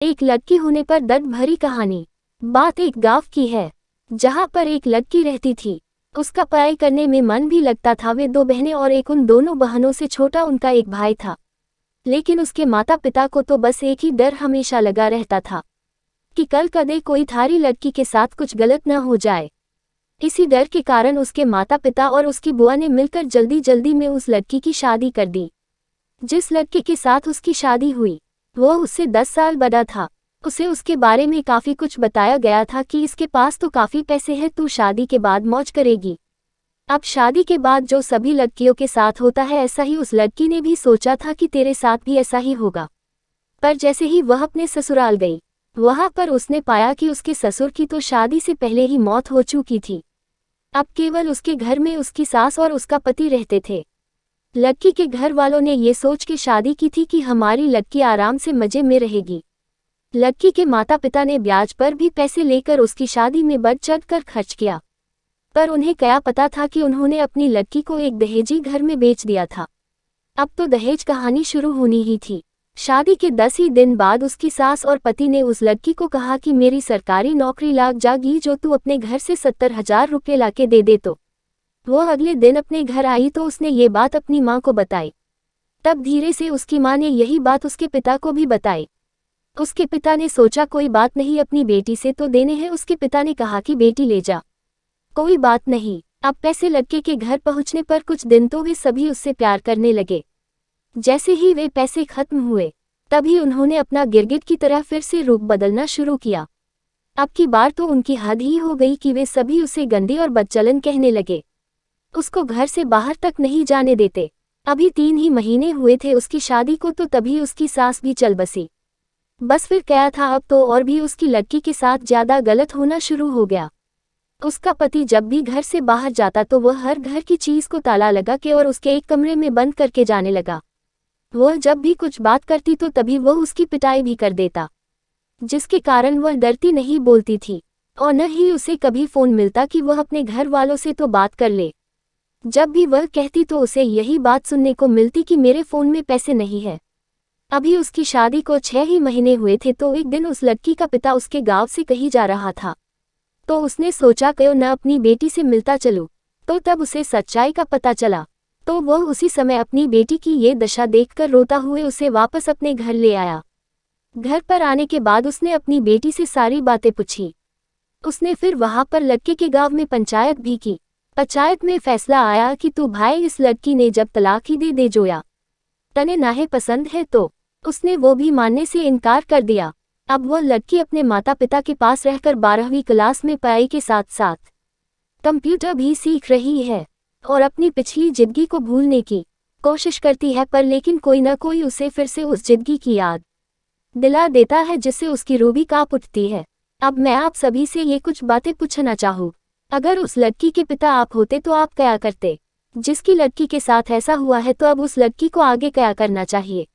एक लड़की होने पर दर्द भरी कहानी। बात एक गांव की है जहां पर एक लड़की रहती थी। उसका पढ़ाई करने में मन भी लगता था। वे दो बहनें और एक उन दोनों बहनों से छोटा उनका एक भाई था। लेकिन उसके माता पिता को तो बस एक ही डर हमेशा लगा रहता था कि कल कदे कोई थारी लड़की के साथ कुछ गलत न हो जाए। इसी डर के कारण उसके माता पिता और उसकी बुआ ने मिलकर जल्दी जल्दी में उस लड़की की शादी कर दी। जिस लड़के के साथ उसकी शादी हुई वो उससे 10 साल बड़ा था। उसे उसके बारे में काफ़ी कुछ बताया गया था कि इसके पास तो काफ़ी पैसे हैं, तू शादी के बाद मौज करेगी। अब शादी के बाद जो सभी लड़कियों के साथ होता है ऐसा ही उस लड़की ने भी सोचा था कि तेरे साथ भी ऐसा ही होगा। पर जैसे ही वह अपने ससुराल गई वहां पर उसने पाया कि उसके ससुर की तो शादी से पहले ही मौत हो चुकी थी। अब केवल उसके घर में उसकी सास और उसका पति रहते थे। लड़की के घर वालों ने ये सोच के शादी की थी कि हमारी लड़की आराम से मजे में रहेगी। लड़की के माता पिता ने ब्याज पर भी पैसे लेकर उसकी शादी में बढ़ चढ़ कर खर्च किया। पर उन्हें क्या पता था कि उन्होंने अपनी लड़की को एक दहेजी घर में बेच दिया था। अब तो दहेज कहानी शुरू होनी ही थी। शादी के 10 ही दिन बाद उसकी सास और पति ने उस लड़की को कहा कि मेरी सरकारी नौकरी लग जाएगी जो तू अपने घर से 70,000 रुपये लाके दे दे। तो वो अगले दिन अपने घर आई तो उसने ये बात अपनी माँ को बताई। तब धीरे से उसकी माँ ने यही बात उसके पिता को भी बताई। उसके पिता ने सोचा कोई बात नहीं, अपनी बेटी से तो देने हैं। उसके पिता ने कहा कि बेटी ले जा, कोई बात नहीं। अब पैसे लड़के के घर पहुंचने पर कुछ दिन तो वे सभी उससे प्यार करने लगे। जैसे ही वे पैसे खत्म हुए तभी उन्होंने अपना गिरगिट की तरह फिर से रूप बदलना शुरू किया। अब की बार तो उनकी हद ही हो गई कि वे सभी उसे गंदी और बदचलन कहने लगे। उसको घर से बाहर तक नहीं जाने देते। अभी 3 ही महीने हुए थे उसकी शादी को तो तभी उसकी सास भी चल बसी। बस फिर क्या था, अब तो और भी उसकी लड़की के साथ ज्यादा गलत होना शुरू हो गया। उसका पति जब भी घर से बाहर जाता तो वह हर घर की चीज को ताला लगा के और उसके एक कमरे में बंद करके जाने लगा। वह जब भी कुछ बात करती तो तभी वह उसकी पिटाई भी कर देता, जिसके कारण वह डरती नहीं बोलती थी और न ही उसे कभी फोन मिलता कि वह अपने घर वालों से तो बात कर ले। जब भी वह कहती तो उसे यही बात सुनने को मिलती कि मेरे फ़ोन में पैसे नहीं है। अभी उसकी शादी को 6 ही महीने हुए थे तो एक दिन उस लड़की का पिता उसके गांव से कहीं जा रहा था तो उसने सोचा क्यों न अपनी बेटी से मिलता चलूं। तो तब उसे सच्चाई का पता चला तो वह उसी समय अपनी बेटी की ये दशा देखकर रोता हुए उसे वापस अपने घर ले आया। घर पर आने के बाद उसने अपनी बेटी से सारी बातें पूछी। उसने फिर वहां पर लड़के के गाँव में पंचायत भी की। पंचायत में फैसला आया कि तू भाई इस लड़की ने जब तलाक ही दे जोया तने नाहे पसंद है तो उसने वो भी मानने से इनकार कर दिया। अब वह लड़की अपने माता पिता के पास रहकर 12वीं क्लास में पढ़ाई के साथ साथ कंप्यूटर भी सीख रही है और अपनी पिछली जिंदगी को भूलने की कोशिश करती है। पर लेकिन कोई न कोई उसे फिर से उस जिंदगी की याद दिला देता है जिससे उसकी रूह भी कांप उठती है। अब मैं आप सभी से ये कुछ बातें पूछना चाहूँ, अगर उस लड़की के पिता आप होते तो आप क्या करते? जिसकी लड़की के साथ ऐसा हुआ है तो अब उस लड़की को आगे क्या करना चाहिए?